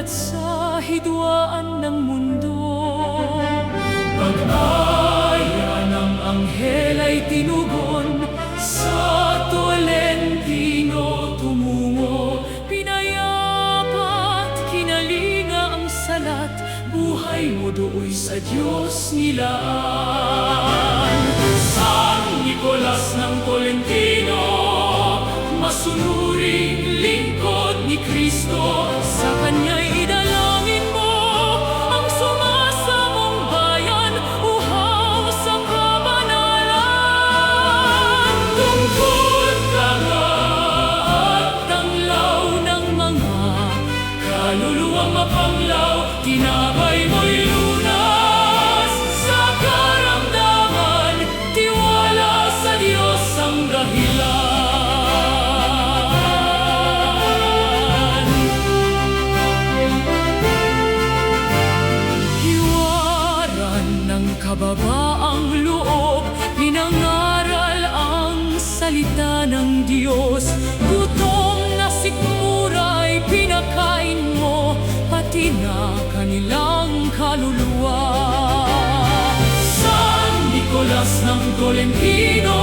Namulat sa hidwaan ng mundo. Pag-aya ng Anghel ay tinugon, sa Tolentino tumungo. Pinayapa't kinalinga ang salat, buhay mo dooy sa Diyos nilaan. San Nicolas ng Tolentino, Masunuring lingkod ni Kristo, sa Kanya'y idalangin mo ang sumasamong bayan, uhaw sa kabanalan. Tungkol ka nga at tanglaw ng mga kaluluwang mapanglaw, tinabay mo'y lunas sa karamdaman, tiwala sa Diyos ang dahilan. Kababaang loob, pinangaral ang salita ng Diyos. Gutom na sikmura'y pinakain mo, pati na kanilang kaluluwa. San Nicolas ng Tolentino,